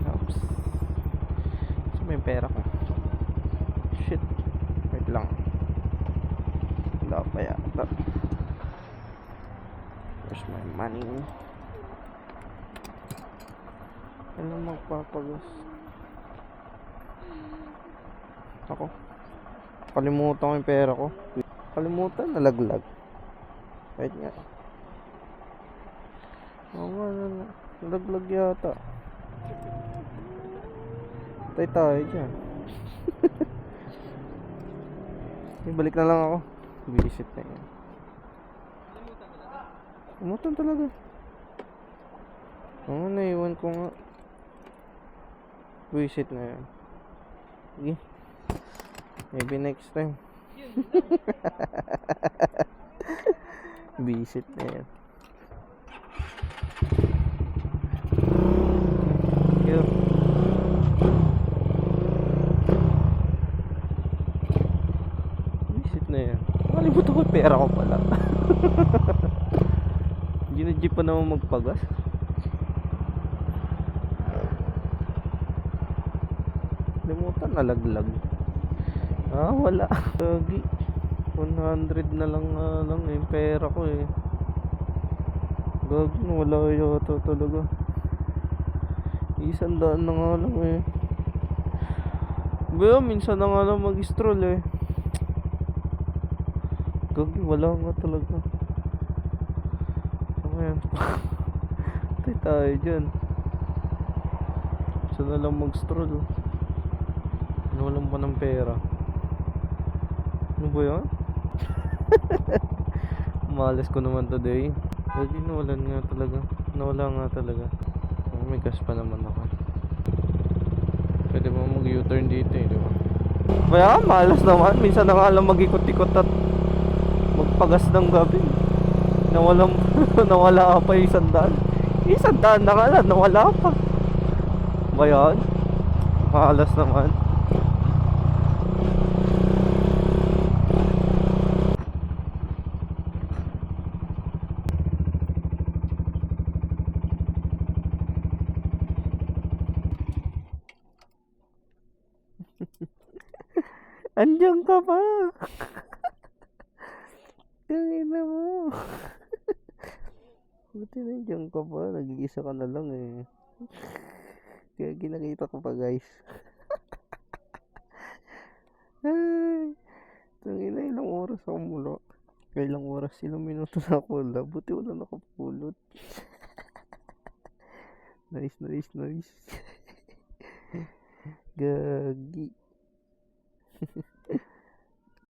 Oops. So may pera ko. Shit. Wait lang. Wala pa yata. Where's my money? Ano magpapagas? Ako. Kalimutan ko yung pera ko. Kalimutan, nalaglag. Wait nga. Oo nga, nalaglag yata. Tay tayo dyan. Balik na lang ako. Visit na yan. Kalimutan talaga. Oo, naiwan ko nga. Visit na yan. Sige. Maybe next time. Visit na yan. Cute. Visit na yan. Nakalimutan ko pera ko pala. Ginadji pa naman magpagas. Limutan, nalaglag. Wala. Lagi 100 na lang yung pera ko eh. Gagi, wala yata talaga. 100 na nga lang eh. Baya, minsan na nga lang mag-stroll eh. Gagi, wala nga talaga. Ayan. Tay tayo dyan. Minsan na lang mag-stroll. Nawalan pa ng pera. Ano ba yan? Malas ko naman today. Hindi nawalan nga talaga. Nawala nga talaga. May gas pa naman ako. Pwede mo mag-U-turn dito eh, di ba? Kaya malas naman. Minsan na nga lang mag-ikot-ikot at magpagas ng gabi. Nawala pa yung 100. 100 na nga lang. Nawala pa. Ba yan? Malas naman. Andiyan ka pa. Tangina mo. Buti nandiyan ka pa. Nag-iisa ka na lang eh. Kaya ginakita ko pa guys. Ay, tangina, ilang oras ako mula. Ilang oras, ilang minuto na ako wala. Buti wala nakapulot. Nice. Gagi.